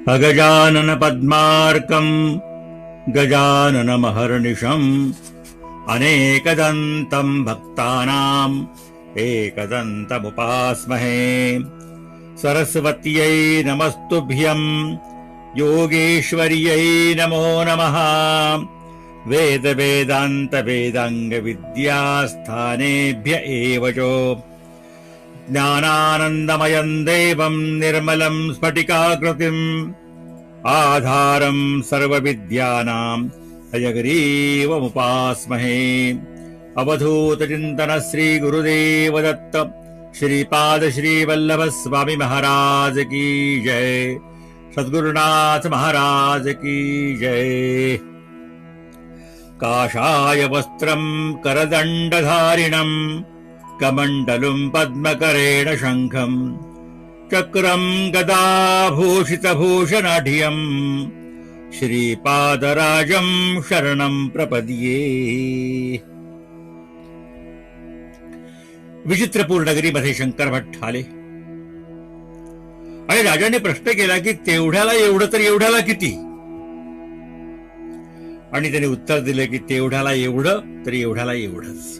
अगजानन पद्मार्कम् गजाननमहर्निशम् अनेकदन्तम् भक्तानाम् एकदन्तमुपास्महे। सरस्वत्यै नमस्तुभ्यम् योगेश्वर्यै नमो नमः। वेद वेदान्त वेदांग विद्यास्थानेभ्य एव च। ज्ञानानन्दमयम् देवम् निर्मलम् स्फटिकाकृतिम् आधारम् सर्वविद्यानाम् हयग्रीवमुपास्महे। अवधूत चिन्तन श्री गुरुदेव दत्त श्रीपाद श्री वल्लभ स्वामी महाराज की जय। सद्गुरुनाथ महाराज की जय। काषाय वस्त्रम् करदण्डधारिणम् कमण्डलुम् पद्मकरेण शङ्खम् चक्रम् गदाभूषितभूषणाढ्यम् श्रीपादराजम् शरणम् प्रपद्ये। विचित्रपूर नगरीमध्ये शंकर भट्ट आले आणि राजाने प्रश्न केला की तेवढ्याला एवढं तर एवढ्याला किती? आणि त्याने उत्तर दिले की तेवढ्याला एवढं तर एवढ्याला एवढंच.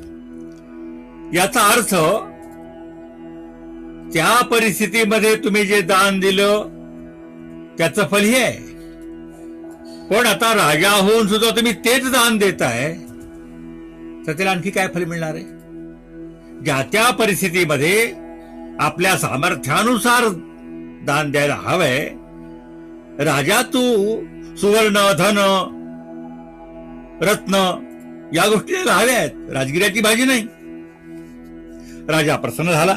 याचा अर्थ त्या परिस्थितीमध्ये तुम्ही जे दान दिलं त्याचं फल हे आहे. पण आता राजा होऊन सुद्धा तुम्ही तेच दान देताय तर त्याला आणखी काय फल मिळणार आहे? ज्या त्या परिस्थितीमध्ये आपल्या सामर्थ्यानुसार दान द्यायला हवंय. राजा तू सुवर्ण धन रत्न या गोष्टी द्यायला हव्या आहेत, राजगिऱ्याची भाजी नाही. राजा प्रसन्न झाला.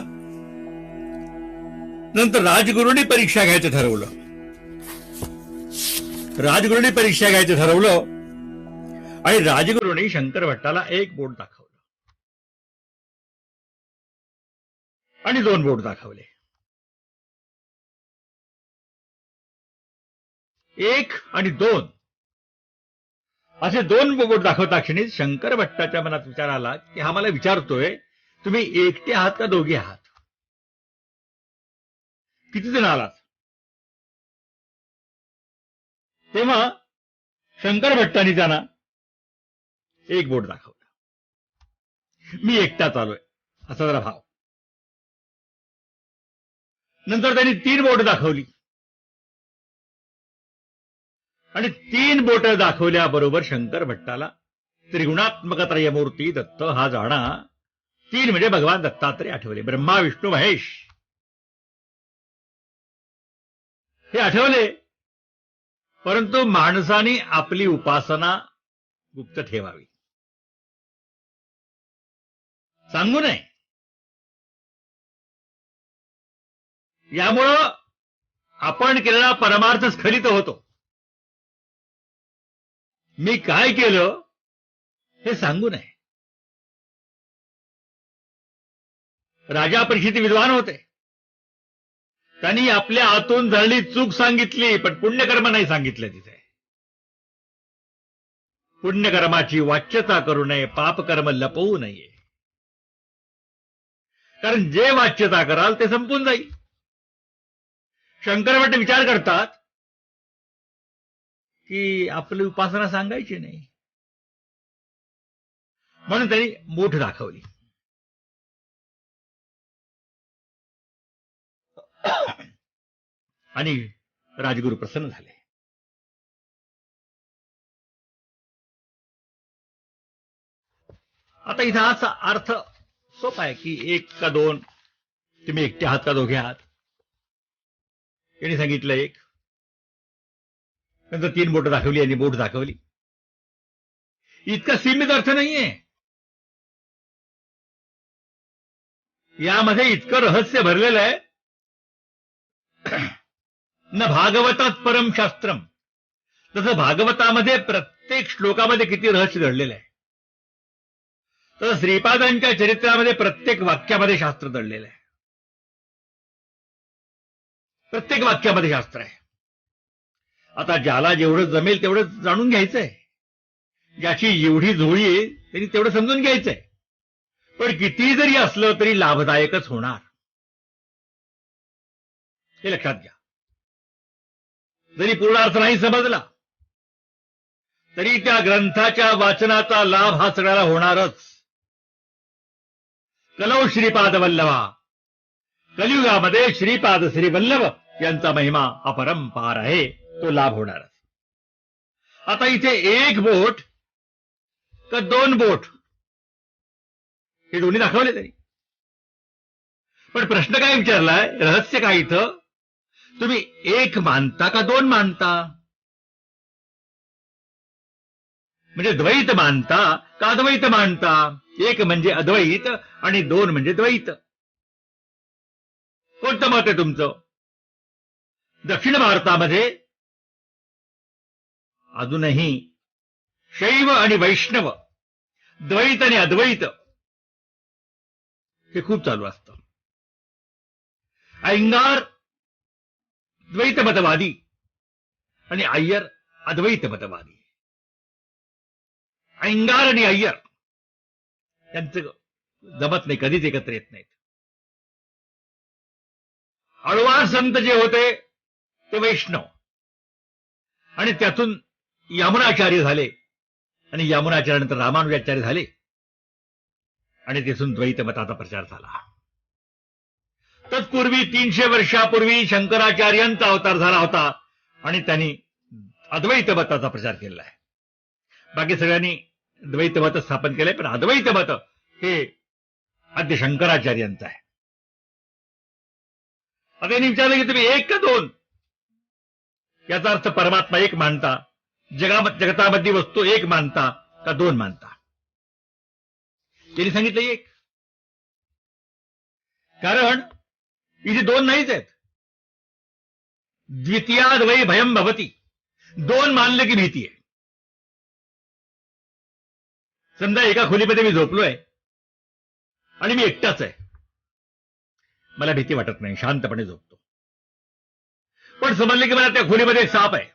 नंतर राजगुरूंनी परीक्षा घ्यायचं ठरवलं. राजगुरूंनी परीक्षा घ्यायचं ठरवलं आणि राजगुरूंनी शंकर भट्टाला एक बोट दाखवलं आणि दोन बोट दाखवले. एक आणि दोन असे दोन बोट दाखवता क्षणी शंकर भट्टाच्या मनात विचार आला की हा मला विचारतोय तुम्ही एकटे आहात का दोघे आहात? किती जण आलात? तेव्हा शंकर भट्टांनी त्यांना एक बोट दाखवलं. मी एकटाच आलोय असा जरा भाव. नंतर त्यांनी तीन बोट दाखवली आणि तीन बोट दाखवल्याबरोबर शंकर भट्टाला त्रिगुणात्मक त्रयमूर्ती दत्त हा जाणा. तीन म्हणजे भगवान दत्तात्रय आठवले. ब्रह्मा विष्णू महेश हे आठवले. परंतु माणसाने आपली उपासना गुप्त ठेवावी, सांगू नये. यामुळं आपण केलेला परमार्थ स्खलित होतो. मी काय केलं हे सांगू नये. राजा परीक्षित विद्वान होते. त्यांनी आपल्या आतून झालेली चूक सांगितली पण पुण्यकर्म नाही सांगितलं. तिथे पुण्यकर्माची वाच्यता करू नये, पापकर्म लपवू नये. कारण जे वाच्यता कराल ते संपून जाईल. शंकर भट्ट विचार करतात की आपली उपासना सांगायची नाही, म्हणून त्यांनी मूठ दाखवली. आणि राजगुरू प्रसन्न झाले. आता इथं असा अर्थ सोपा आहे की एक का दोन, तुम्ही एकटे आहात का दोघे आहात. यांनी सांगितलं एक. नंतर तीन बोट दाखवली आणि बोट दाखवली. इतका सीमित अर्थ नाहीये यामध्ये. इतकं रहस्य भरलेलं आहे. न भागवतात परम शास्त्रम. तसं भागवतामध्ये प्रत्येक श्लोकामध्ये किती रहस्य दडलेलं आहे, तसं श्रीपादांच्या चरित्रामध्ये प्रत्येक वाक्यामध्ये शास्त्र दडलेलं आहे. प्रत्येक वाक्यामध्ये शास्त्र आहे. आता ज्याला जेवढं जमेल तेवढं जाणून घ्यायचंय. ज्याची एवढी झोळी आहे त्यांनी तेवढं समजून घ्यायचंय. पण किती जरी असलं तरी लाभदायकच होणार, हे लक्षात घ्या. जरी पूर्ण अर्थ नाही समजला तरी त्या ग्रंथाच्या वाचनाचा लाभ हा सगळ्याला होणारच. कलौ श्रीपाद वल्लभा, कलियुगामध्ये श्रीपाद श्री वल्लभ यांचा महिमा अपरंपार आहे, तो लाभ होणारच. आता इथे एक बोट का दोन बोट हे दोन्ही दाखवले तरी, पण प्रश्न काय विचारलाय, रहस्य काय इथं, तुम्ही एक मानता का दोन मानता? म्हणजे द्वैत मानता का अद्वैत मानता? एक म्हणजे अद्वैत आणि दोन म्हणजे द्वैत. कोणतं मत आहे तुमचं? दक्षिण भारतामध्ये अजूनही शैव आणि वैष्णव, द्वैत आणि अद्वैत हे खूप चालू असतं. अयंगार द्वैत मतवादी आणि अय्यर अद्वैत मतवादी. अयंगार आणि अय्यर यांचं जमत नाही, कधीच एकत्र येत नाहीत. आळवार संत जे होते ते वैष्णव आणि त्यातून यामुनाचार्य झाले आणि यामुनाचार्यानंतर रामानुजाचार्य झाले आणि तिथून द्वैत मताचा प्रचार झाला. तत्पूर्वी 300 वर्षापूर्वी शंकराचार्यांचा अवतार झाला होता आणि त्यांनी अद्वैत मताचा प्रचार केला आहे. बाकी सगळ्यांनी द्वैत मत स्थापन केलंय, पण अद्वैत मत हे आद्य शंकराचार्यांचं आहे. आता त्यांनी विचारलं की तुम्ही एक का दोन? याचा अर्थ परमात्मा एक मानता, जगतामधली वस्तू एक मानता का दोन मानता? त्यांनी सांगितलं एक. कारण इथे दोन नाहीच आहेत. द्वितीयाद वै भयम भवती, दोन मानले की भीती आहे. समजा एका खोलीमध्ये मी झोपलोय आणि मी एकटाच आहे, मला भीती वाटत नाही, शांतपणे झोपतो. पण समजले की मला त्या खोलीमध्ये एक साप आहे,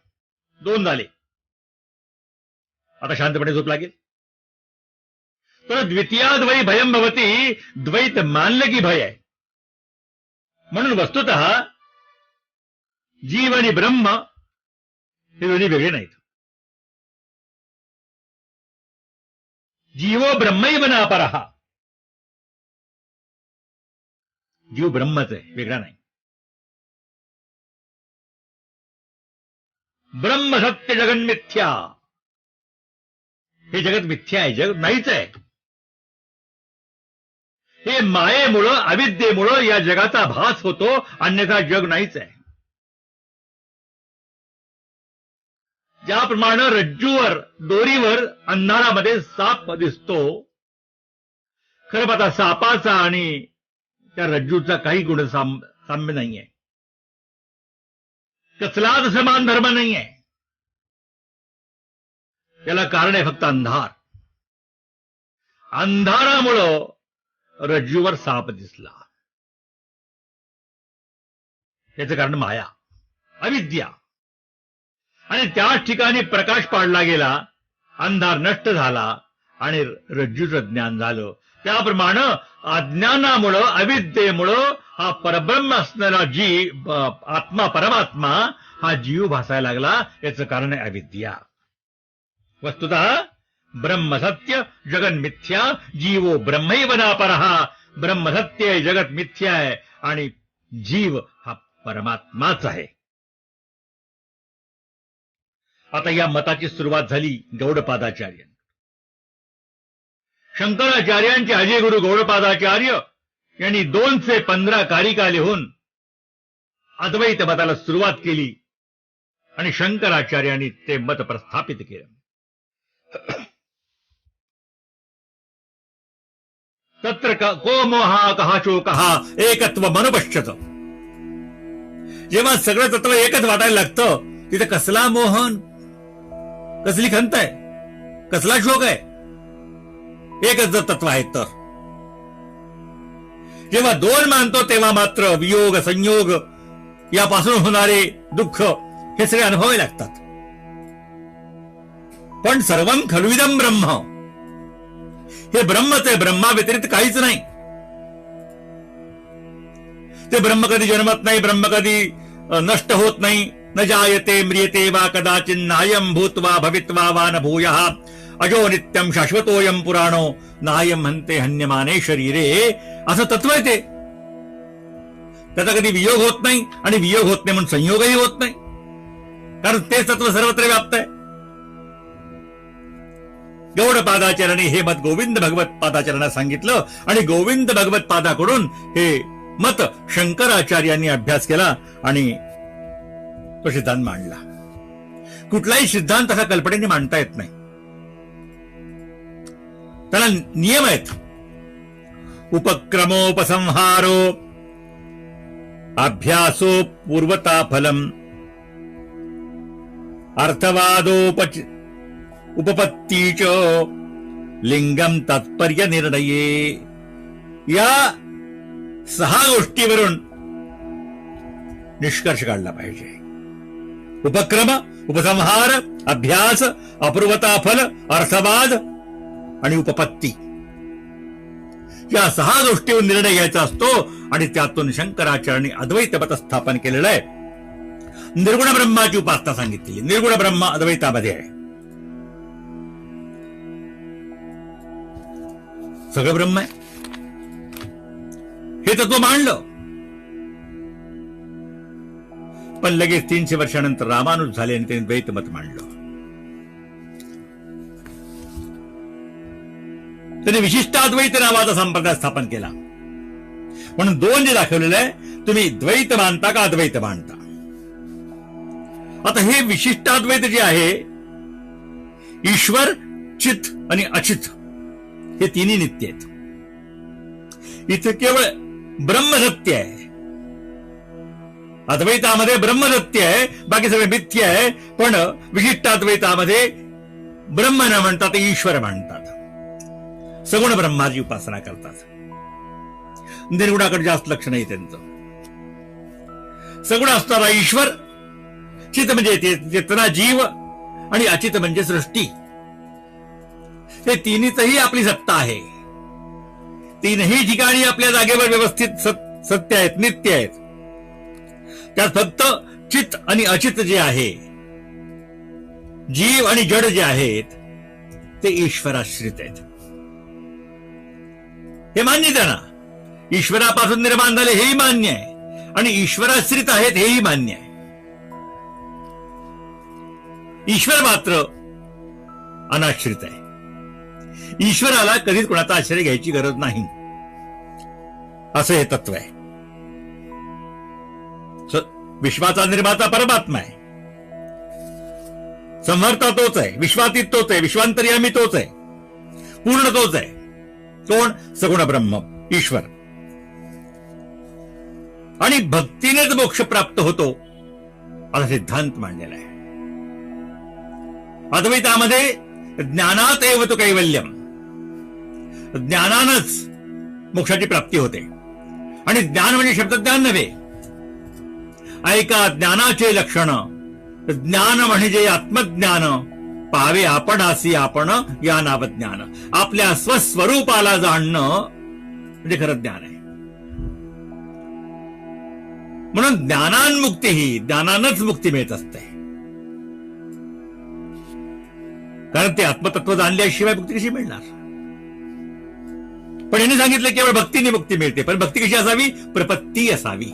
दोन झाले, आता शांतपणे झोप लागेल? तर द्वितीयाद वै भयम भवती, द्वैत मानलं की भय आहे. म्हणून वस्तुतः जीव आणि ब्रह्म हे दोन्ही वेगळे नाहीत. जीवो ब्रह्मैव नापरः, जीव ब्रह्मच आहे, वेगळा नाही. ब्रह्म सत्य जगन मिथ्या, हे जगत मिथ्या आहे, जग नाहीच आहे. हे मायेमुळं, अविद्येमुळं या जगाचा भास होतो, अन्यथा जग नाहीच आहे. ज्याप्रमाणे रज्जूवर, दोरीवर अंधारामध्ये साप दिसतो, खरं आता सापाचा आणि त्या रज्जूचा काही गुण साम्य नाहीये, कसलाच समान धर्म नाहीये. याला कारण आहे फक्त अंधार. अंधारामुळं रज्जूवर साप दिसला, याचं कारण माया, अविद्या. आणि त्याच ठिकाणी प्रकाश पाडला गेला, अंधार नष्ट झाला आणि रज्जूचं ज्ञान झालं. त्याप्रमाणे अज्ञानामुळं, अविद्येमुळं हा परब्रह्म असणारा जीव, आत्मा, परमात्मा हा जीव भासायला लागला. याचं कारण आहे अविद्या. वस्तुतः ब्रह्म सत्य जगन मिथ्या, जीवो ब्रह्मैव नापरः, ब्रह्म सत्य आहे, जगत मिथ्या आहे आणि जीव हा परमात्माच आहे. आता या मताची सुरुवात झाली गौडपादाचार्य. शंकराचार्यांचे अजय गुरु गौडपादाचार्य यांनी 215 कारिका लिहून अद्वैत मताला सुरुवात केली आणि शंकराचार्यांनी ते मत प्रस्थापित केलं. तत्र को मोहा कहा शोकः एकत्व मनुपश्यत. जेव्हा सगळं तत्व एकच वाटायला लागतं, तिथे कसला मोहन, कसली खंत आहे, कसला शोक आहे? एकच जर तत्व आहे तर. जेव्हा दोन मानतो तेव्हा मात्र वियोग, संयोग यापासून होणारे दुःख हे सगळे अनुभवावे लागतात. पण सर्वं खलुइदं ब्रह्म, हे ब्रह्मच आहे, ब्रह्मा व्यतिरिक्त काहीच नाही. ते ब्रह्म कधी जन्मत नाही, ब्रह्म कधी नष्ट होत नाही, न जायते म्रियते वा कदाचिन्नायं भूत्वा भवित्वा वा न भूयः अजो नित्यं शाश्वतोऽयं पुराणो नायं हन्ते हन्यमाने शरीरे. असं तत्व आहे ते. त्याचा कधी वियोग होत नाही आणि वियोग होत नाही म्हणून संयोगही होत नाही, कारण तेच तत्व सर्वत्र व्याप्त आहे. गौड पादाचरणी हे मत गोविंद भगवत पादाचरणात सांगितलं आणि गोविंद भगवत पादाकडून हे मत शंकराचार्यांनी अभ्यास केला आणि तो सिद्धांत मांडला. कुठलाही सिद्धांत असा कल्पनेने मांडता येत नाही, त्याला नियम आहेत. उपक्रमोपसंहारो अभ्यासो पूर्वता फलम उपपत्तीच लिंगम तात्पर्य निर्णये. या 6 गोष्टीवरून निष्कर्ष काढला पाहिजे. उपक्रम, उपसंहार, अभ्यास, अपूर्वता फल, अर्थवाद आणि उपपत्ती. या 6 गोष्टीवर निर्णय घ्यायचा असतो आणि त्यातून शंकराचार्यांनी अद्वैत मत स्थापन केलेलं आहे. निर्गुण ब्रह्माची उपासना सांगितलेली. निर्गुण ब्रह्म अद्वैतामध्ये आहे. सगळं ब्रह्म आहे हे तत्व मांडलं. पण लगेच 300 वर्षानंतर रामानुज झाले आणि त्यांनी द्वैत मत मांडलं. त्यांनी विशिष्ट अद्वैत नावाचा संप्रदाय स्थापन केला. म्हणून 2 जे दाखवलेलं आहे, तुम्ही द्वैत मानता का अद्वैत मानता. आता हे विशिष्ट अद्वैत जे आहे, ईश्वर, चित आणि अचित हे तिन्ही नित्य आहेत. इथे केवळ ब्रह्मसत्य आहे. अद्वैतामध्ये ब्रह्मसत्य आहे, बाकी सगळे मिथ्य आहे. पण विशिष्ट अद्वैतामध्ये ब्रह्म न म्हणतात, ईश्वर म्हणतात. सगुण ब्रह्माची उपासना करतात. निर्गुणाकडे जास्त लक्ष नाही त्यांचं. सगुण असणारा ईश्वर, चित म्हणजे चेतना जीव आणि अचित म्हणजे सृष्टी. हे तिन्हीतही आपली सत्ता आहे. तीनही ठिकाणी आपल्या जागेवर व्यवस्थित सत्य आहेत, नित्य आहेत. त्यात फक्त चित आणि अचित जे आहे, जीव आणि जड जे आहेत, ते ईश्वराश्रित आहेत. हे मान्य त्यांना. ईश्वरापासून निर्माण झाले हेही मान्य आहे आणि ईश्वराश्रित आहेत हेही मान्य आहे. ईश्वर मात्र अनाश्रित आहे. ईश्वराला कधीच कोणाचा आश्रय घ्यायची गरज नाही, असं हे तत्व आहे. विश्वाचा निर्माता परमात्मा आहे. संहर्ता तोच आहे, विश्वातीत तोच आहे, विश्वांतर्यामी तोच आहे, पूर्ण तोच आहे. कोण? सगुण ब्रह्म ईश्वर. आणि भक्तीनेच मोक्ष प्राप्त होतो असा सिद्धांत मांडलेला आहे. अद्वैतामध्ये ज्ञानात एव तु कैवल्यम, ज्ञानानच मोक्षाची प्राप्ती होते. आणि ज्ञान म्हणजे शब्दज्ञान नव्हे. ऐका ज्ञानाचे लक्षण. ज्ञान म्हणजे आत्मज्ञान. पावे आपणासी आपण या नाव ज्ञान. आपल्या स्वस्वरूपाला जाणणं म्हणजे खरं ज्ञान आहे. म्हणून ज्ञानान्मुक्ती ही ज्ञानानच मुक्ती मिळत असते. कारण ते आत्मतत्व जाणल्याशिवाय मुक्ती कशी मिळणार. पण यांनी सांगितलं केवळ भक्तीने मुक्ती मिळते. पण भक्ती कशी असावी? प्रपत्ती असावी.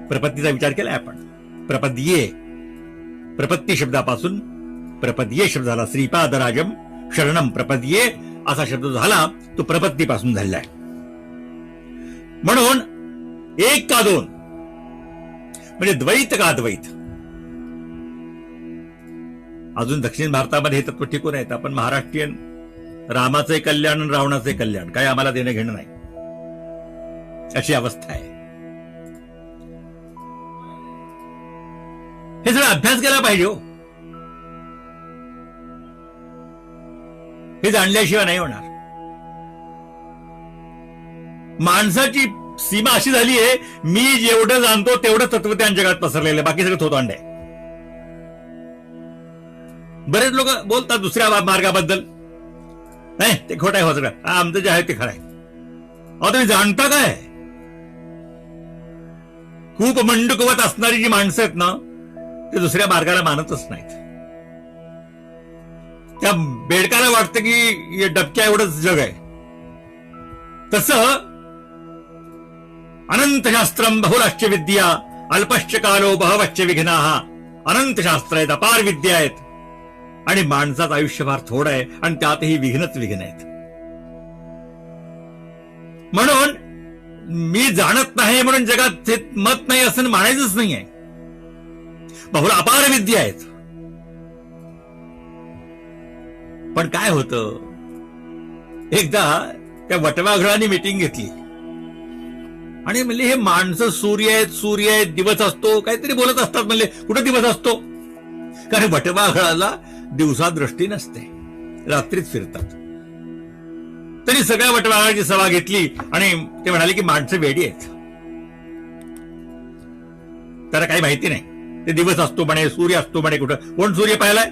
प्रपत्तीचा विचार केलाय आपण. प्रपद्ये, प्रपत्ती शब्दापासून प्रपद्ये शब्द झाला. श्रीपादराजम शरणम प्रपद्ये असा शब्द झाला, तो प्रपत्तीपासून झालेला आहे. म्हणून 1 का 2 म्हणजे द्वैत का अद्वैत. अजून दक्षिण भारतामध्ये हे तत्व टिकून आहेत. आपण महाराष्ट्रीयन रामाचे कल्याण आणि रावणाचे कल्याण, काय आम्हाला देणं घेणं नाही, अशी अवस्था आहे. हे सगळं अभ्यास केला पाहिजे हो. हे जाणल्याशिवाय नाही होणार. माणसाची सीमा अशी झाली आहे, मी जेवढं जाणतो तेवढं तत्व त्या जगात पसरलेलं आहे, बाकी सगळं थोतांड आहे. बरेच लोक बोलतात दुसऱ्या मार्गाबद्दल, नाही ते खोटं आहे, हो सगळं आमचं जे आहे ते खरं आहे. अहो तुम्ही जाणता काय? खूप मंडुकवत असणारी जी माणसं आहेत ना, ते दुसऱ्या मार्गाला मानतच नाहीत. त्या बेडकाला वाटतं की डबक्या एवढंच जग आहे. तसं अनंत शास्त्रम बहुलाश्च विद्या अल्पश्च कालो बहवश्च विघ्नाः. अनंत शास्त्र आहेत, अपार विद्या आहेत, आणि माणसाचं आयुष्य फार थोडं आहे, आणि त्यातही विघ्नच विघ्न आहेत. म्हणून मी जाणत नाही म्हणून जगात हे मत नाही असं म्हणायचंच नाहीये. बहुला अपार विद्या आहेत. पण काय होतं, एकदा त्या वटवाघळाने मीटिंग घेतली आणि म्हणले हे माणसं सूर्य आहेत, दिवस असतो, काहीतरी बोलत असतात. म्हणले कुठे दिवस असतो, कारण वटवाघळाला दिवसा दृष्टी नसते, रात्रीच फिरतात. तरी सगळ्या वटवाघळाची सभा घेतली आणि ते म्हणाले की माणसं वेडी आहेत, त्याला काही माहिती नाही. ते दिवस असतो म्हणे, सूर्य असतो म्हणे, कुठं कोण सूर्य पाहिलाय.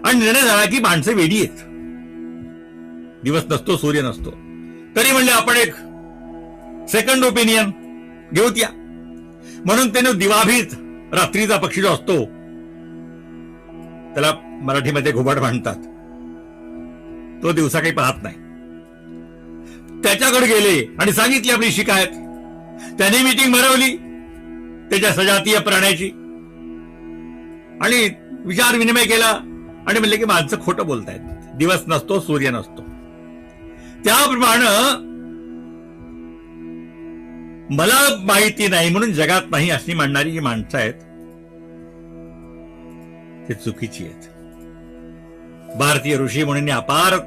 आणि निर्णय झाला की माणसं वेडी आहेत, दिवस नसतो, सूर्य नसतो. तरी म्हणले आपण एक सेकंड ओपिनियन घेऊत या. म्हणून त्याने दिवाभीत रात्रीचा पक्षी जो असतो त्याला मराठीमध्ये घुबड म्हणतात, तो दिवसा काही पाहत नाही. त्याच्याकडे गेले आणि सांगितली आपली शिकायत. त्याने मीटिंग भरवली त्याच्या सजातीय प्राण्याची आणि विचार विनिमय केला आणि म्हणले की माणसं खोटं बोलतायत, दिवस नसतो, सूर्य नसतो. त्याप्रमाणे मला माहिती नाही म्हणून जगात नाही अशी म्हणणारी जी माणसं आहेत ती चुकीची आहेत. भारतीय ऋषी मुनींनी अपार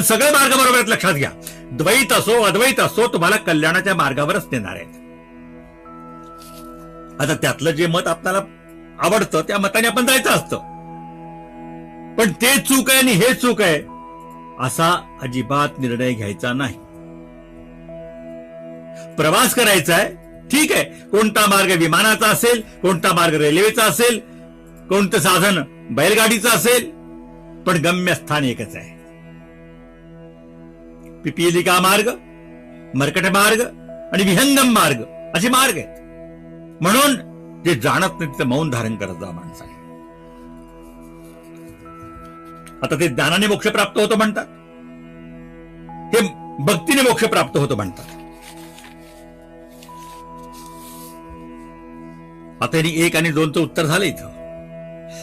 सगळे मार्ग बरोबर आहेत, लक्षात घ्या. द्वैत असो अद्वैत असो तुम्हाला कल्याणाच्या मार्गावरच नेणार आहेत. आता त्यातलं जे मत आपल्याला आवडतं त्या मताने आपण जायचं असतं, पण ते चूक आहे आणि हे चूक आहे असा अजिबात निर्णय घ्यायचा नाही. प्रवास करायचा आहे, ठीक आहे. कोणता मार्ग विमानाचा असेल, कोणता मार्ग रेल्वेचा असेल, कोणतं साधन बैलगाडीचं असेल, पण गम्यस्थान एकच आहे. पिपीलिका मार्ग, मर्कट मार्ग आणि विहंगम मार्ग असे मार्ग आहेत. म्हणून जे जाणत नाही तिथं मौन धारण करत जा माणसाने. आता ते ज्ञानाने मोक्ष प्राप्त होतो म्हणतात, हे भक्तीने मोक्ष प्राप्त होतो म्हणतात. आता एक आणि दोनचं उत्तर झालं इथं.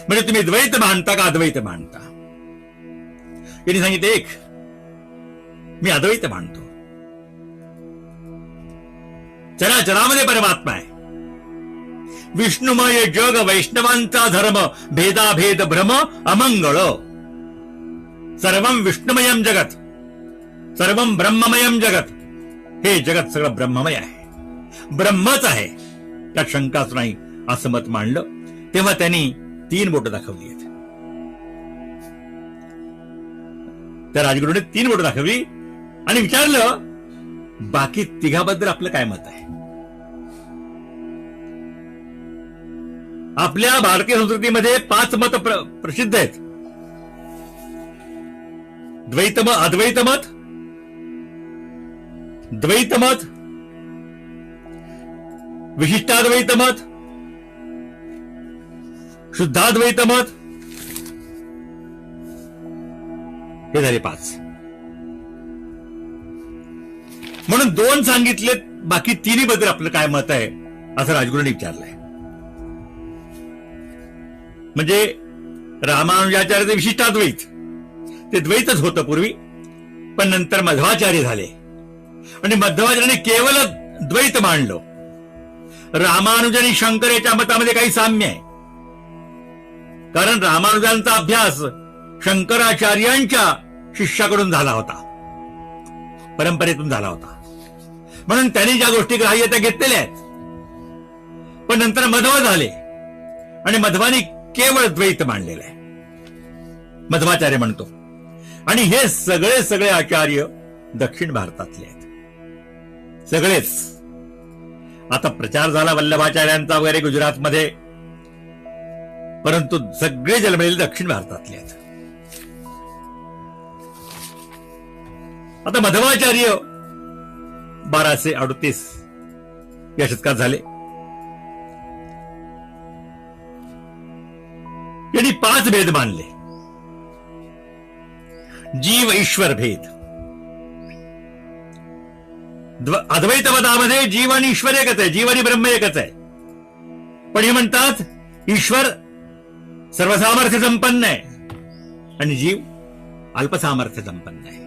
म्हणजे तुम्ही द्वैत मानता का अद्वैत मानता. यांनी सांगितलं एक, मी अद्वैत मानतो. चराचरामध्ये परमात्मा आहे. विष्णुमय जग वैष्णवांचा धर्म, भेदाभेद भ्रम अमंगळ. सर्वं विष्णुमयम जगत, सर्वं ब्रह्ममयम जगत. हे जगत सगळं ब्रह्ममय आहे, ब्रह्मच आहे, त्यात शंकाच नाही असं मत मांडलं. तेव्हा त्यांनी 3 बोटं दाखवली आहेत. त्या राजगुरूने 3 बोटं दाखवली आणि विचारलं बाकी तिघाबद्दल आपलं काय मत आहे. आपल्या भारतीय संस्कृतीमध्ये 5 मत प्रसिद्ध आहेत. द्वैतमत, अद्वैतमत, द्वैतमत, विशिष्टाद्वैतमत, शुद्धाद्वैतमत. हे झाले 5. म्हणून 2 सांगितले, बाकी 3 बद्दल आपलं काय मत आहे असं राजगुरूंनी विचारलंय. म्हणजे रामानुजाचार्य विशिष्टाद्वैत, ते द्वैतच होतं पूर्वी, पण नंतर मध्वाचार्य झाले आणि मध्वाचार्याने केवळ द्वैत मांडलं. रामानुजांनी शंकर याच्या मतामध्ये काही साम्य आहे, कारण रामानुजांचा अभ्यास शंकराचार्यांच्या शिष्याकडून झाला होता, परंपरेतून झाला होता. म्हणून त्यांनी ज्या गोष्टी ग्राह्य त्या घेतलेल्या आहेत. पण नंतर मध्व झाले आणि मध्वानी केवळ द्वैत मांडलेलं आहे, मध्वाचार्य म्हणतो. आणि हे सगळे आचार्य दक्षिण भारतातले आहेत, सगळेच. आता प्रचार झाला वल्लभाचार्यांचा वगैरे गुजरातमध्ये, परंतु सगळे जन्मलेले दक्षिण भारतातले आहेत. आता मध्वाचार्य 1238 या शतकात झाले. यांनी 5 भेद मानले. जीव ईश्वर भेद. अद्वैतवादामध्ये जीव आणि ईश्वर एकच आहे, जीव आणि ब्रह्म एकच आहे. पण हे म्हणतात ईश्वर सर्वसामर्थ्य संपन्न आहे आणि जीव अल्पसामर्थ्य संपन्न आहे.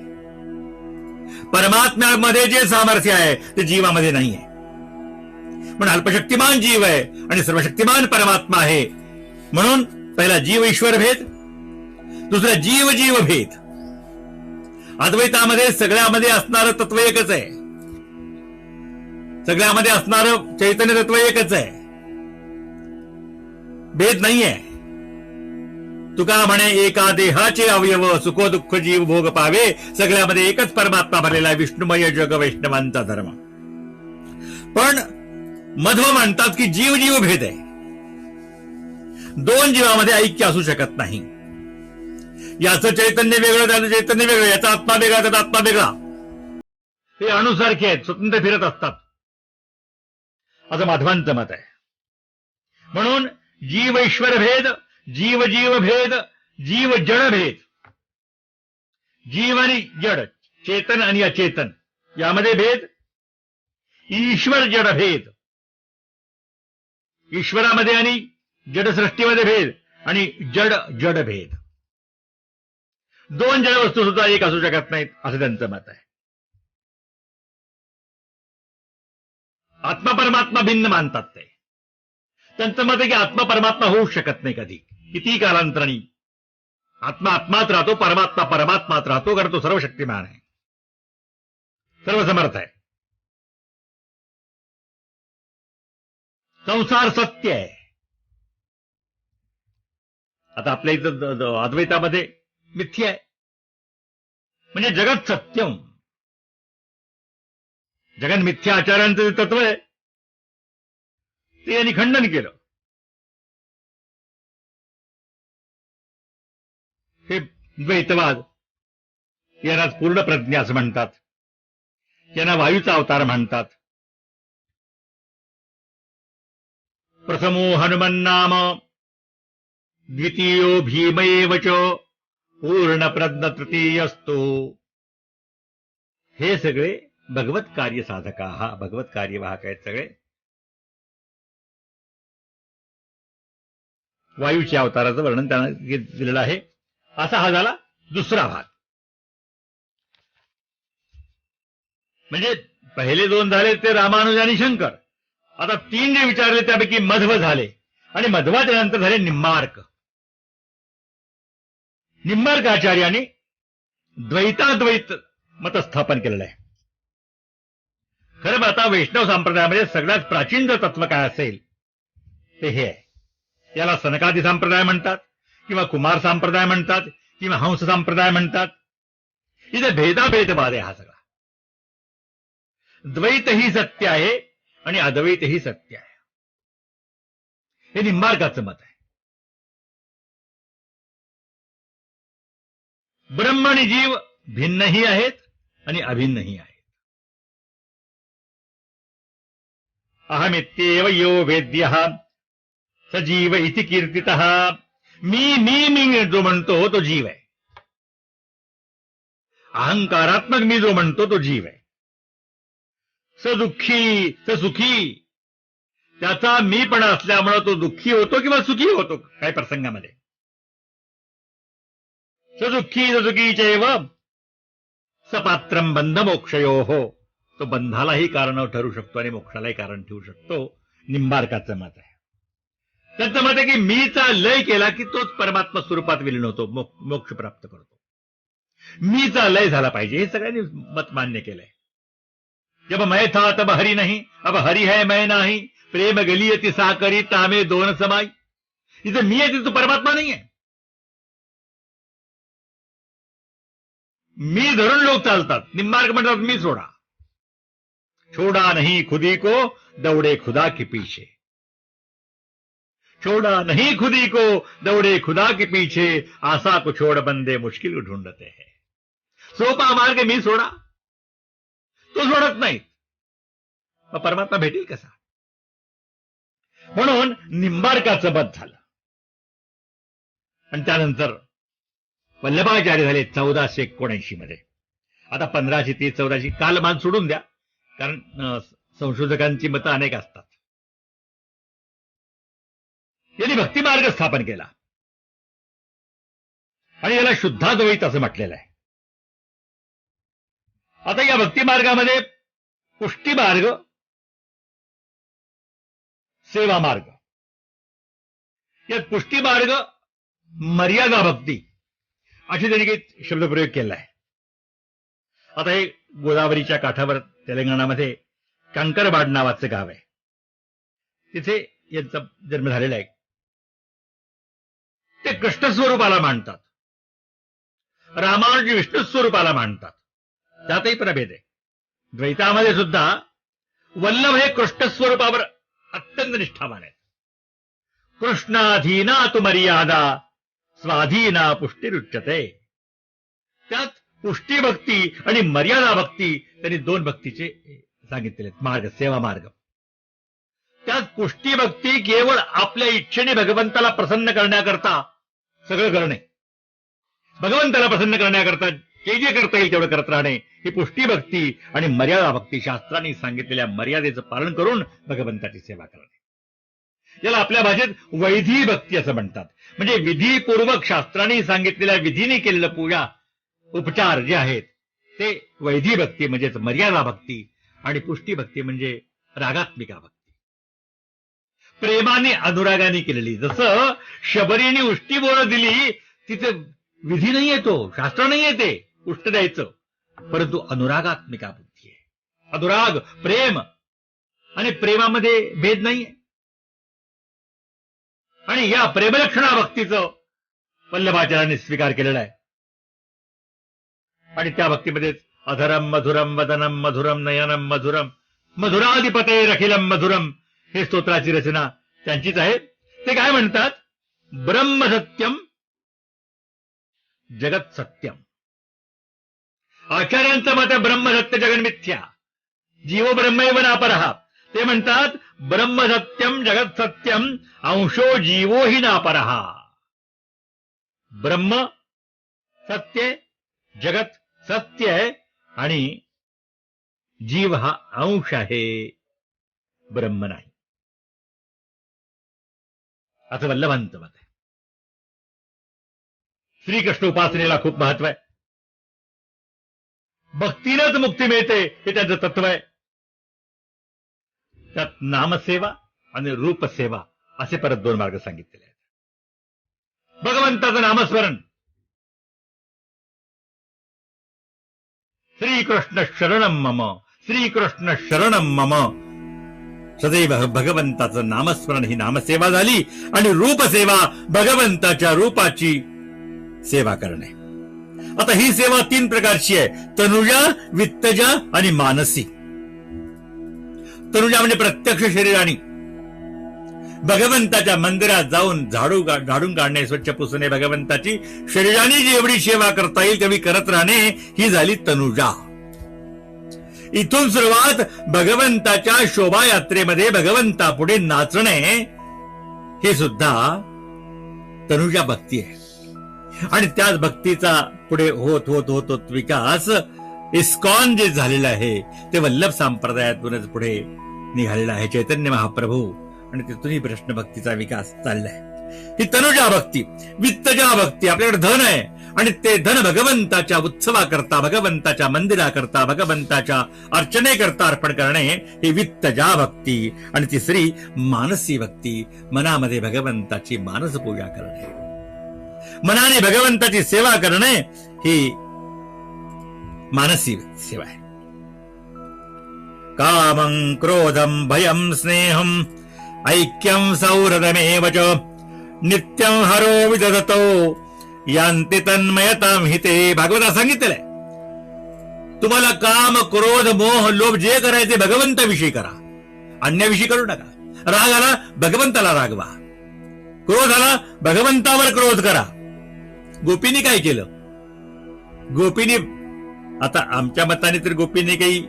परमात्म्यामध्ये जे सामर्थ्य आहे ते जीवामध्ये नाही आहे. पण अल्पशक्तिमान जीव आहे आणि सर्वशक्तिमान परमात्मा आहे. म्हणून पहिला जीव ईश्वर भेद, दुसरा जीव जीव भेद. अद्वैतामध्ये सगळ्यामध्ये असणारं तत्व एकच आहे, सगळ्यामध्ये असणारं चैतन्य तत्व एकच आहे, भेद नाहीये. तुका म्हणे एका देहाचे अवयव सुखो दुःख जीव भोग पावे, सगळ्यामध्ये एकच परमात्मा भरलेला विष्णुमय जग वैष्णवांचा धर्म. पण मध्व म्हणतात की जीव जीव भेद आहे. 2 जीवामध्ये ऐक्य असू शकत नाही. याचं चैतन्य वेगळं, त्याचं चैतन्य वेगळं, याचा आत्मा वेगळा, त्याचा आत्मा वेगळा. हे अणुसारखे आहेत, स्वतंत्र फिरत असतात, असं माधवांचं मत आहे. म्हणून जीव ईश्वर भेद, जीव जीव भेद, जीव जड भेद. जीव आणि जड, चेतन आणि अचेतन यामध्ये भेद. ईश्वर जड भेद, ईश्वरामध्ये आणि जडसृष्टीमध्ये भेद आणि जड जड भेद. 2 जड वस्तू सुद्धा एक असू शकत नाहीत असं त्यांचं मत आहे. आत्मा परमात्मा भिन्न मानतात ते. त्यांचं मत आहे की आत्मा परमात्मा होऊ शकत नाही कधी, किती कालांतराने. आत्मा आत्मात राहतो, परमात्मा परमात्मात राहतो, कारण तो सर्वशक्तिमान आहे, सर्वसमर्थ आहे. संसार सत्य आहे. आता आपल्या इथं अद्वैतामध्ये मिथ्या आहे, म्हणजे जगत सत्यम. जगन मिथ्या आचार्यांचं जे तत्व आहे ते यांनी खंडन केलं. हे द्वैतवाद, यांना पूर्ण प्रज्ञा असं म्हणतात, यांना वायूचा अवतार म्हणतात. प्रथमो हनुमन्नाम द्वितीयो भीमैव च पूर्णप्रज्ञ तृतीयस्तु. हे सगळे भगवत कार्य साधका, हा भगवत कार्यवाहक आहेत सगळे. वायूच्या अवताराचं वर्णन त्यांना दिलेलं आहे. असा हा झाला दुसरा भाग. म्हणजे पहिले 2 झाले ते रामानुज आणि शंकर. आता 3 जे विचारले त्यापैकी मध्व झाले आणि मध्वाच्या नंतर झाले निम्बार्क. निम्बार्क आचार्याने द्वैताद्वैत मत स्थापन केलेलं आहे. खरं आता वैष्णव संप्रदायामध्ये सगळ्यात प्राचीन जर तत्व काय असेल ते हे आहे. याला सनकादी संप्रदाय म्हणतात, किंवा कुमार संप्रदाय म्हणतात, किंवा हंस संप्रदाय म्हणतात. इथे भेदाभेदवाद आहे हा सगळा. द्वैतही सत्य आहे आणि अद्वैतही सत्य आहे, हे निम्बार्काचं मत आहे. ब्रह्म आणि जीव भिन्नही आहेत आणि अभिन्नही आहेत. अहमित्येव यो वेद्यः सजीव इति कीर्तितः. मी जो म्हणतो तो जीव आहे. अहंकारात्मक मी जो म्हणतो तो जीव आहे. सदुःखी ससुखी, त्याचा मीपणा असल्यामुळे तो दुःखी होतो किंवा सुखी होतो काही प्रसंगामध्ये. सदुःखी ससुखी चैव सपात्रम बंध मोक्षयोः. तो बंधालाही कारण ठरू शकतो आणि मोक्षालाही कारण ठेवू शकतो. निंबार्काचं मत आहे. त्यांचं मत आहे की मीचा लय केला की तोच परमात्मा स्वरूपात विलीन होतो, मोक्ष प्राप्त करतो. मीचा लय झाला पाहिजे, हे सगळ्यांनी मत मान्य केलंय. जब मैं था तब हरि नहीं, अब हरि है मैं नाही, प्रेम गलियती साकरी तामे दोन समाई. इथं मी आहे तिथं तो परमात्मा नाही आहे. मी धरून लोक चालतात. निम्बार्क म्हणतात मी सोडा. छोड़ा नहीं खुदी को दौड़े खुदा के पीछे. छोड़ा नहीं खुदी को दौड़े खुदा के पीछे, आशा को छोड़ बंदे मुश्किल ढूंढते हैं. सोपा मार्ग मी सोडा, तो सोडत नाही. मग परमात्मा भेटेल कसा? म्हणून निंबार्काचं वध झालं आणि त्यानंतर वल्लभाचार्य झाले 1479 मध्ये. आता 1530 1400 कालमान सोडून द्या, कारण संशोधकांची मतं अनेक असतात. यांनी भक्तिमार्ग स्थापन केला आणि याला शुद्धाद्वैत असं म्हटलेलं आहे. आता या भक्तिमार्गामध्ये पुष्टिमार्ग, सेवा मार्ग, यात पुष्टिमार्ग मर्यादा भक्ती अशी त्यांनी काही शब्दप्रयोग केला आहे. आता हे गोदावरीच्या काठावर तेलंगणामध्ये कंकरबाड नावाचं गाव आहे. तिथे यांचा जन्म झालेला आहे. ते कृष्ण स्वरूपाला मानतात, रामानुजी विष्णू स्वरूपाला मानतात. त्यातही प्रभेद आहे. द्वैतामध्ये सुद्धा वल्लभ हे कृष्ण स्वरूपावर अत्यंत निष्ठावान आहेत. कृष्णाधीना तु मर्यादा स्वाधीना पुष्टिरुच्यते. त्यात पुष्टी भक्ती आणि मर्यादा भक्ती त्यांनी दोन भक्तीचे सांगितलेले मार्ग, सेवा मार्ग. त्यात पुष्टी भक्ती केवळ आपल्या इच्छेने भगवंताला प्रसन्न करण्याकरता सगळं करणे, भगवंताला प्रसन्न करण्याकरता जे करता येईल तेवढं करत राहणे, ही पुष्टी भक्ती. आणि मर्यादा भक्ती, शास्त्रांनी सांगितलेल्या मर्यादेचं पालन करून भगवंताची सेवा करणे. याला आपल्या भाषेत वैधी भक्ती असं म्हणतात. म्हणजे विधीपूर्वक शास्त्रांनी सांगितलेल्या विधीने केलेलं पूजा उपचार जे आहेत ते वैधी भक्ती म्हणजेच मर्यादा भक्ती. आणि पुष्टी भक्ती म्हणजे रागात्मिका भक्ती, प्रेमाने अनुरागाने केलेली. जसं शबरीने उष्टी बोरं दिली, तिथे विधी नाही येतो, शास्त्र नाही येते उष्ट द्यायचं, परंतु अनुरागात्मिका बुद्धी आहे. अनुराग, प्रेम, आणि प्रेमामध्ये भेद नाहीये. आणि या प्रेमलक्षणा भक्तीचं वल्लभाचार्यांनी स्वीकार केलेला आहे. आणि त्या भक्तीमध्येच अधरम मधुरम वदनम मधुरम नयनम मधुरम मधुराधिपते रखिलम मधुरम हे स्तोत्राची रचना त्यांचीच आहे. ते काय म्हणतात? ब्रह्म सत्यम जगत सत्यम. आचार्यांचं मत ब्रह्म सत्य जगन मिथ्या, जीव ब्रह्मैव नापरः. ते म्हणतात ब्रह्म सत्यम जगत सत्यम अंशो जीवो हि नापरः. ब्रह्म सत्य, जगत सत्य आहे आणि जीव हा अंश आहे, ब्रह्म नाही, असं वल्लभांचं मत आहे. श्रीकृष्ण उपासनेला खूप महत्व आहे. भक्तीनंच मुक्ती मिळते हे त्यांचं तत्व आहे. त्यात नामसेवा आणि रूपसेवा असे परत दोन मार्ग सांगितलेले आहेत. भगवंताचं नामस्मरण, श्रीकृष्ण शरणम मम, श्रीकृष्ण शरणम मम. सदैव भगवंताचं नामस्मरण ही नामसेवा झाली. आणि रूपसेवा, भगवंताच्या रूपाची सेवा करणे. आता ही सेवा 3 प्रकारची आहे: तनुजा, वित्तजा आणि मानसी. तनुजा म्हणजे प्रत्यक्ष शरीराने भगवंताच्या मंदिरात जाऊन झाडून काढणे, स्वच्छ पुसणे, भगवंताची शरीराने जेवढी सेवा करता येईल तेवढी करत राहणे, ही झाली तनुजा. इथून सुरुवात भगवंताच्या शोभायात्रेमध्ये भगवंतापुढे नाचणे, हे सुद्धा तनुजा भक्ती आहे. आणि त्याच भक्तीचा पुढे होत होत होत होत विकास इस्कॉन जे झालेलं आहे ते वल्लभ संप्रदायातूनच पुढे निघालेला आहे. चैतन्य महाप्रभू आणि तिथूनही प्रश्न भक्तीचा विकास चाललाय. ही तनुजा भक्ती. वित्तजा भक्ती, आपल्याकडे धन आहे आणि ते धन भगवंताच्या उत्सवाकरता, भगवंताच्या मंदिराकरता, भगवंताच्या अर्चनेकरता अर्पण करणे, ही वित्तजा भक्ती. आणि तिसरी मानसी भक्ती, मनामध्ये भगवंताची मानस पूजा करणे, मनाने भगवंताची सेवा करणे, ही मानसी सेवा आहे. कामं क्रोधं भयं स्नेहं ऐक्यं सौहृदमेव च नित्यं हरो विदधतो यान्ति तन्मयतां हिते. भागवतात सांगितलेलं आहे, तुम्हाला काम, क्रोध, मोह, लोभ जे करायचे भगवंताविषयी करा, अन्याविषयी करू नका. राग आला भगवंताला रागवा, क्रोध आला भगवंतावर क्रोध करा. गोपीने काय केलं? गोपीने, आता आमच्या मताने तर गोपीने काही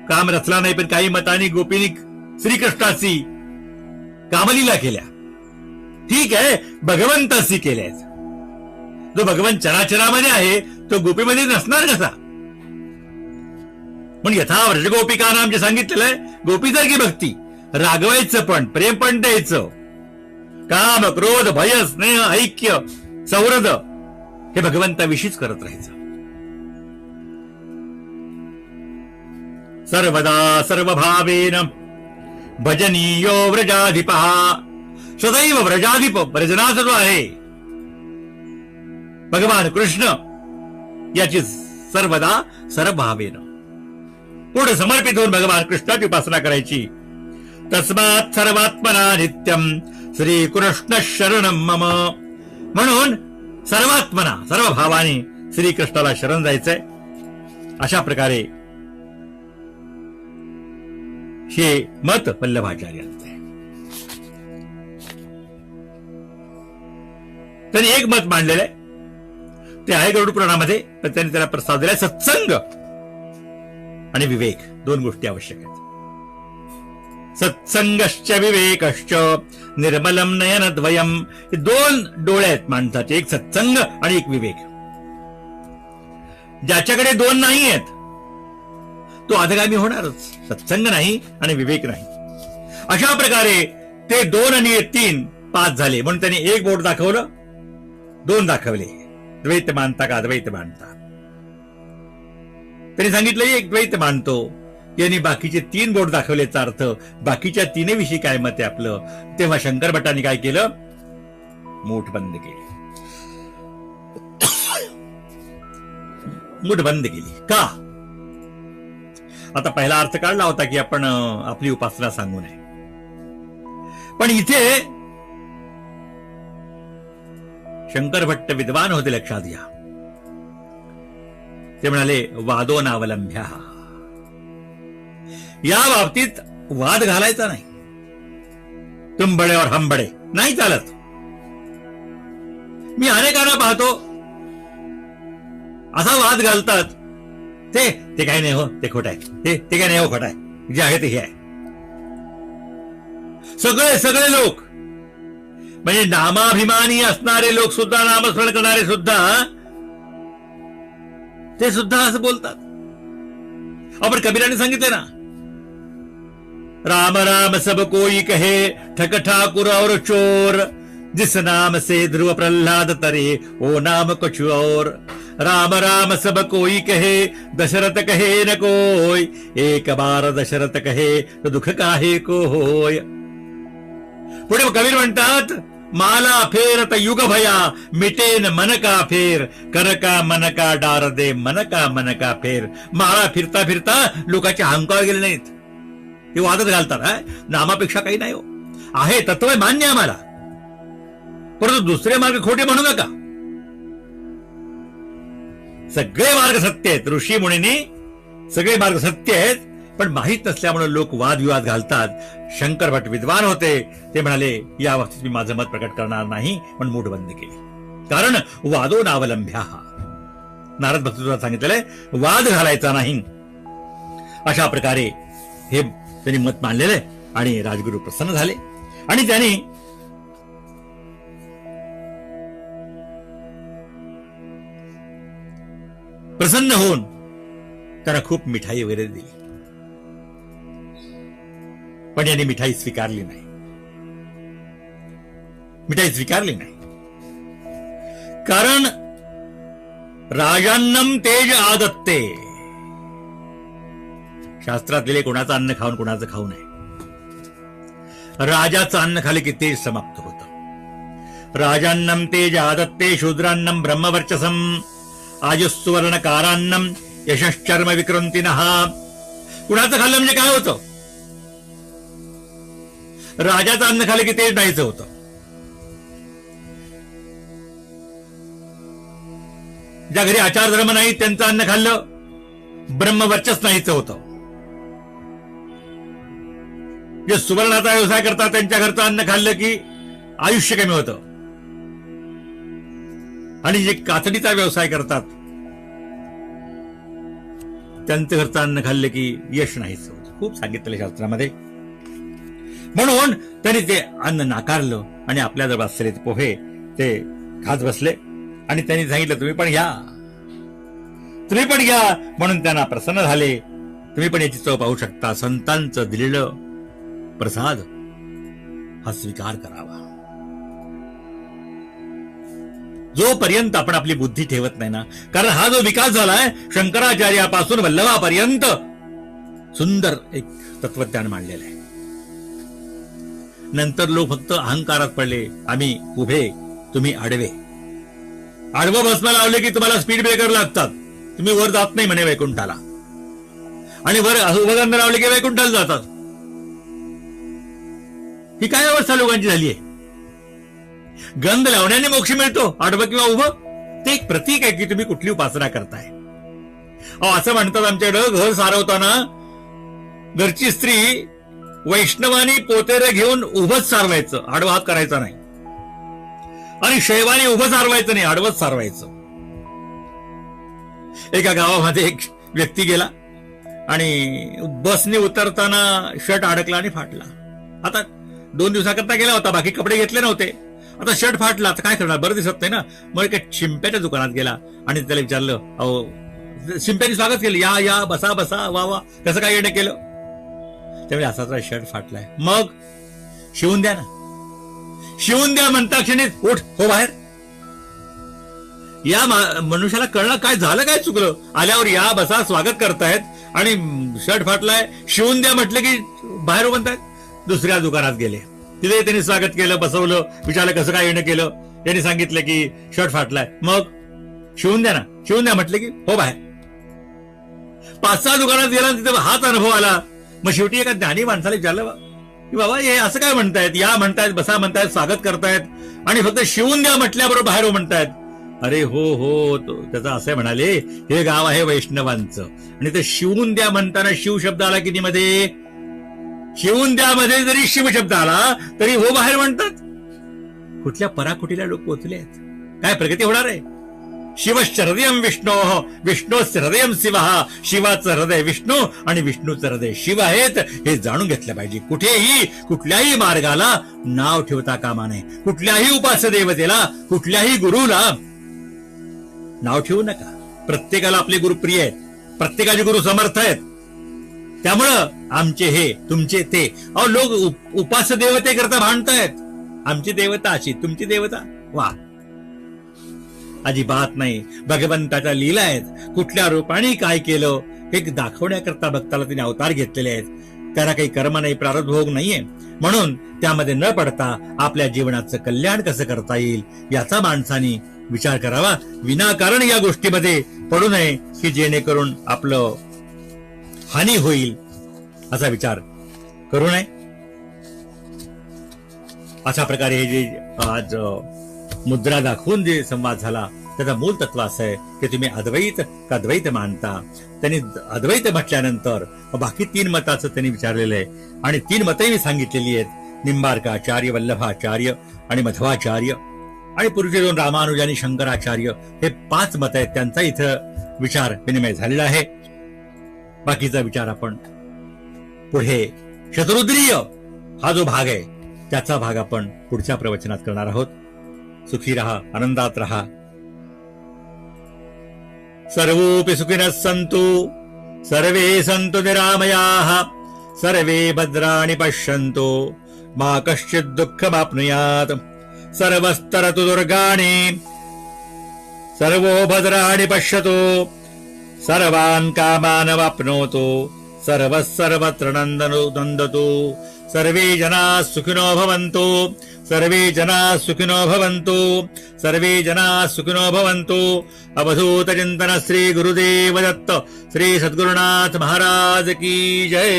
काम रचला नाही, पण काही मतांनी गोपीनी श्रीकृष्णाशी कामलीला केल्या. ठीक आहे, भगवंताशी केल्या. जो भगवंत चराचरामध्ये आहे तो गोपीमध्ये नसणार कसा? म्हणून यथा व्रजगोपिका नाम जे सांगितलेलं आहे, गोपीसारखी भक्ती, रागवायचं पण, प्रेम पण द्यायचं, काम क्रोध भय स्नेह ऐक्य सौहृद हे भगवंताविषयीच करत राहायचं. सर्वदा सर्वभावेन भजनीयो व्रजाधिपः. सदैव व्रजाधिप, व्रजनाचा जो आहे भगवान कृष्ण, याची सर्वदा सर्वभावेन पूर्ण समर्पित होऊन भगवान कृष्णाची उपासना करायची. तस्मात् सर्वात्मना नित्यम श्रीकृष्ण शरणम मम. म्हणून सर्वात्मना, सर्व भावाने श्रीकृष्णाला शरण जायचंय. अशा प्रकारे हे मत वल्लभाचार्यांचं आहे. त्यांनी एक मत मांडलेलं आहे, ते आहे गरुड पुराणामध्ये, पण त्यांनी त्याला प्रस्ताव दिलाय सत्संग आणि विवेक, दोन गोष्टी आवश्यक आहेत. सत्संगश्च विवेकश्च निर्मलम नयनद्वयम. हे दोन डोळे आहेत माणसाचे, एक सत्संग आणि एक विवेक. ज्याच्याकडे दोन नाही आहेत तो अधगामी होणारच. सत्संग नाही आणि विवेक नाही. अशा प्रकारे ते 2 आणि 3 5 झाले. म्हणून त्यांनी एक बोट दाखवलं, 2 दाखवले. द्वैत मानता का अद्वैत मानता. त्यांनी सांगितलं एक द्वैत मानतो. यांनी बाकीचे 3 बोट दाखवल्याचा अर्थ बाकीच्या 3 विषयी काय मत आहे आपलं. तेव्हा शंकर भट्टांनी काय केलं, मूठ बंद केली. मूठ बंद केली का? आता पहिला अर्थ काढला होता की आपण आपली उपासना सांगू नये, पण इथे शंकर भट्ट विद्वान होते, लक्षात घ्या. ते म्हणाले वादो नावलंब्या. या बाबतीत वाद घालायचा नाही. तुम बडे और हम बडे नाही चालत. मी अनेकांना पाहतो असा वाद घालतात, ते काही नाही हो, ते खोट आहे, ते काही नाही हो, खोट आहे, जे आहे ते हे आहे. सगळे लोक म्हणजे नामाभिमानी असणारे लोक सुद्धा, नामस्मरण करणारे सुद्धा, ते सुद्धा असं बोलतात. आपण कबीराने सांगितले ना, राम राम सब कोई कहे ठग ठाकुर और चोर, जिस नाम से ध्रुव प्रहलाद तरे ओ नाम कुछ और. राम राम सब कोई कहे दशरथ कहे न कोई, एक बार दशरथ कहे तो दुख काहे को होय. पुढे कबीर म्हणतात, माला फेरत युग भया मिटेन मन का फेर, कर का मन का डार दे मन का फेर. माळा फिरता फिरता लोकांचे अहंकार गेले नाहीत, ते वादत घालतात. नामापेक्षा काही नाही हो, आहे तत्व मान्य आम्हाला, परंतु दुसरे मार्ग खोटे म्हणू नका. सगळे मार्ग सत्य आहेत. ऋषी मुनींनी सगळे मार्ग सत्य आहेत, पण माहीत नसल्यामुळे लोक वादविवाद घालतात. शंकर भट्ट विद्वान होते, ते म्हणाले या बाबतीत मी माझं मत प्रकट करणार नाही, पण मूठ बंद केली. कारण वादो नावलंब्या. नारद भक्त सांगितलेलं वाद घालायचा नाही. अशा प्रकारे हे त्यांनी मत मानलेलं आहे. आणि राजगुरू प्रसन्न झाले आणि त्यांनी प्रसन्न होऊन त्यांना खूप मिठाई वगैरे दिली. पण यांनी मिठाई स्वीकारली नाही. कारण राजान्नम तेज आदत्ते. शास्त्रात दिले कोणाचं अन्न खाऊन कोणाचं खाऊ नये. राजाचं अन्न खाले की तेज समाप्त होतं. राजान्नम तेज आदत्ते शूद्रान्नम ब्रह्मवर्चसम आजुस्सुवर्णकारान्नम यशश्चर्म विक्रंतीनः. कुणाचं खाल्लं म्हणजे काय होतं? राजाचं अन्न खाल्लं की तेज नाहीच होतं. ज्या घरी आचार धर्म नाही त्यांचं अन्न खाल्लं ब्रह्मवर्चस नाहीच होतं. जे सुवर्णाचा व्यवसाय करतात त्यांच्या घरचं अन्न खाल्लं की आयुष्य कमी होतं. आणि जे कातडीचा व्यवसाय करतात त्यांचं घरचं अन्न खाल्लं की यश नाहीच होत. खूप सांगितलं शास्त्रामध्ये. म्हणून त्यांनी ते अन्न नाकारलं आणि आपल्याजवळ असलेले पोहे ते खात बसले आणि त्यांनी सांगितलं तुम्ही पण घ्या, तुम्ही पण घ्या. म्हणून त्यांना प्रसन्न झाले. तुम्ही पण याची चव पाहू शकता. संतांचं दिलेलं प्रसाद हा स्वीकार करावा. जोपर्यंत आपण आपली बुद्धी ठेवत नाही ना, कारण हा जो विकास झालाय शंकराचार्यापासून वल्लभापर्यंत सुंदर एक तत्वज्ञान मांडलेलं आहे. नंतर लोक फक्त अहंकारात पडले. आम्ही उभे, तुम्ही आडवे. आडवं भस्म लावले की तुम्हाला स्पीड ब्रेकर लागतात, तुम्ही वर जात नाही म्हणे वैकुंठाला. आणि वर उभगंध लावले की वैकुंठाला जातात. ही काय अवस्था लोकांची झाली आहे. गंध लावण्याने मोक्ष मिळतो, आडवं किंवा उभं ते एक प्रतीक आहे की तुम्ही कुठली उपासना करताय. असं म्हणतात आमच्याकडं घर सारवताना घरची स्त्री वैष्णवानी पोतेरे घेऊन उभंच सारवायचं, आडवा हात करायचा नाही. आणि शैवाने उभं सारवायचं नाही, आडवंच सारवायचं. एका गावामध्ये एक व्यक्ती गेला आणि बसने उतरताना शर्ट अडकला आणि फाटला. आता 2 दिवसाकरता गेला होता, बाकी कपडे घेतले नव्हते. आता शर्ट फाटला, आता काय करणार, बरं दिसत नाही ना. मग एका शिंप्याच्या दुकानात गेला आणि त्याला विचारलं, अहो शिंप्याने स्वागत केलं, या या बसा बसा, वा वा, कसं काय येणं केलं. त्यावेळी असाच शर्ट फाटलाय, मग शिवून द्या ना. शिवून द्या म्हणता क्षणी उठ हो बाहेर. या मनुष्याला कळलं काय झालं, काय चुकलं. आल्यावर या बसा स्वागत करतायत आणि शर्ट फाटलाय, शिवून द्या म्हटलं की बाहेर म्हणतायत. दुसऱ्या दुकानात गेले, तिथे त्यांनी स्वागत केलं, बसवलं, विचारलं कसं काय येणं केलं. त्यांनी सांगितलं की शर्ट फाटलाय, मग शिवून द्या ना. शिवून द्या म्हटलं की हो बाहेर. 5-6 दुकानात गेला, तिथे हाच अनुभव आला. मग शेवटी एका ज्ञानी माणसाला विचारलं की बाबा हे असं काय म्हणतायत, या म्हणतायत, बसा म्हणतायत, स्वागत करतायत आणि फक्त शिवून द्या म्हटल्याबरोबर बाहेर हो म्हणतायत. अरे हो हो, त्याचं असं म्हणाले, हे गाव आहे वैष्णवांचं आणि ते शिवून द्या म्हणताना शिव शब्द आला किती मध्ये, शिवून द्या मध्ये जरी शिव शब्द आला तरी हो बाहेर म्हणतात. कुठल्या पराकुटीला लोक पोहोचले आहेत, काय प्रगती होणार आहे. शिवश्च हृदयम विष्णो, विष्णोश्च हृदयम शिव. शिवाचं हृदय विष्णू आणि विष्णूचं हृदय शिव आहेत, हे जाणून घेतलं पाहिजे. कुठेही कुठल्याही मार्गाला नाव ठेवता कामा नये. कुठल्याही उपास्य देवतेला, कुठल्याही गुरुला नाव ठेवू नका. प्रत्येकाला आपले गुरु प्रिय आहेत, प्रत्येकाचे गुरु समर्थ आहेत. त्यामुळं आमचे हे, तुमचे ते. अहो लोक उपास्य देवते करता भांडतायत. आमची देवता अशी, तुमची देवता वा, अजिबात नाही. भगवंताच्या लीला आहेत. कुठल्या रूपाने काय केलं हे दाखवण्याकरता भक्ताला तिने अवतार घेतलेले आहेत. त्याला काही कर्म नाही, प्रारब्धभोग नाहीये. म्हणून त्यामध्ये न पडता आपल्या जीवनाचं कल्याण कसं करता येईल याचा माणसाने विचार करावा. विनाकारण या गोष्टीमध्ये पडू नये की जेणेकरून आपलं हानी होईल, असा विचार करू नये. अशा प्रकारे हे जे आज मुद्रा दाखवून जे संवाद झाला त्याचा मूल तत्व असं आहे की तुम्ही अद्वैत का द्वैत मानता. त्यांनी अद्वैत म्हटल्यानंतर बाकी 3 मताचं त्यांनी विचारलेलं आहे आणि 3 मतही सांगितलेली आहेत. निंबार्काचार्य, वल्लभाचार्य आणि मध्वाचार्य आणि पूर्वीचे 2 रामानुज आणि शंकराचार्य, हे 5 मत आहेत. त्यांचा इथं विचार विनिमय झालेला आहे. बाकीचा विचार आपण पुढे शतरुद्रीय हा जो भाग आहे त्याचा भाग आपण पुढच्या प्रवचनात करणार आहोत. सुखी रहा, आनंदात रहा. सर्वोपि सुखिनः सन्तु, सर्वे सन्तु निरामयाः, सर्वे भद्राणि पश्यन्तु, मा कश्चित् दुःखमाप्नुयात्, सर्वस्तरतु दुर्गाणि, सर्वो भद्राणि पश्यतु, सर्वान् कामान् वाप्नोतु, सर्वः सर्वत्र नन्दतु, सर्वे जनाः सुखिनो भवन्तु, सर्वे जनाः सुखिनो भवन्तु, सर्वे जनाः सुखिनो भवन्तु. अवधूत चिंतन श्री गुरुदेव दत्त, श्री सद्गुरुनाथ महाराज की जय.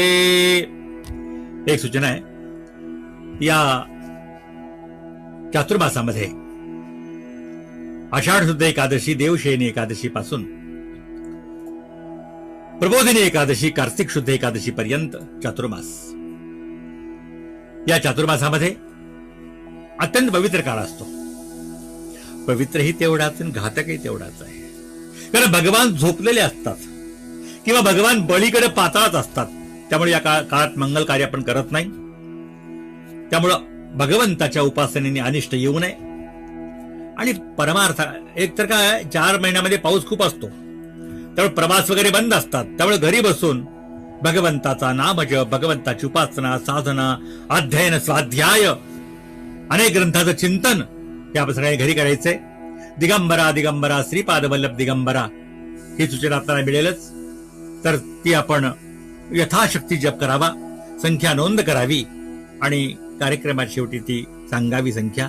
एक सूचना आहे, या चातुर्मासामध्ये आषाढ शुद्ध एकादशी, देवशयनी एकादशी पासून प्रबोधिनी एकादशी, कार्तिक शुद्ध एकादशी पर्यंत चातुर्मास. या चातुर्मासामध्ये अत्यंत पवित्र काळ असतो. पवित्रही तेवढाच आणि घातकही तेवढाच आहे. कारण भगवान झोपलेले असतात. किंवा भगवान बळीकडे पाताळच असतात. त्यामुळे या काळात मंगल कार्य आपण करत नाही. त्यामुळं भगवंताच्या उपासनेने अनिष्ट येऊ नये. आणि परमार्थ एक तर काय 4 महिन्यामध्ये पाऊस खूप असतो, त्यामुळे प्रवास वगैरे बंद असतात. त्यामुळे घरी बसून भगवंताचा नामजप, भगवंताची उपासना, साधना, अध्ययन, स्वाध्याय, अनेक ग्रंथाचं चिंतन हे आपण सगळ्यांनी घरी करायचंय. दिगंबरा दिगंबरा श्रीपाद वल्लभ दिगंबरा ही सूचना आपल्याला मिळेलच. तर ती आपण यथाशक्ती जप करावा, संख्या नोंद करावी आणि कार्यक्रमात शेवटी ती सांगावी संख्या.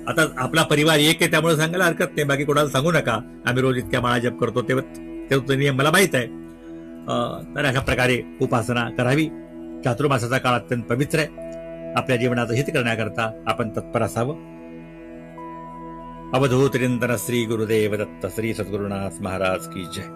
आता आपला परिवार एक आहे त्यामुळे सांगायला हरकत नाही, बाकी कोणाला सांगू नका आम्ही रोज इतक्या माळा जप करतो, ते नियम मला माहित आहे. तर अशा प्रकारे उपासना करावी. चातुर्मासाचा काळ अत्यंत पवित्र आहे. आपल्या जीवनाचं हित करण्याकरता आपण तत्पर असावं. अवधूत निरंतर श्री गुरुदेव दत्त श्री सद्गुरुनाथ महाराज की जय.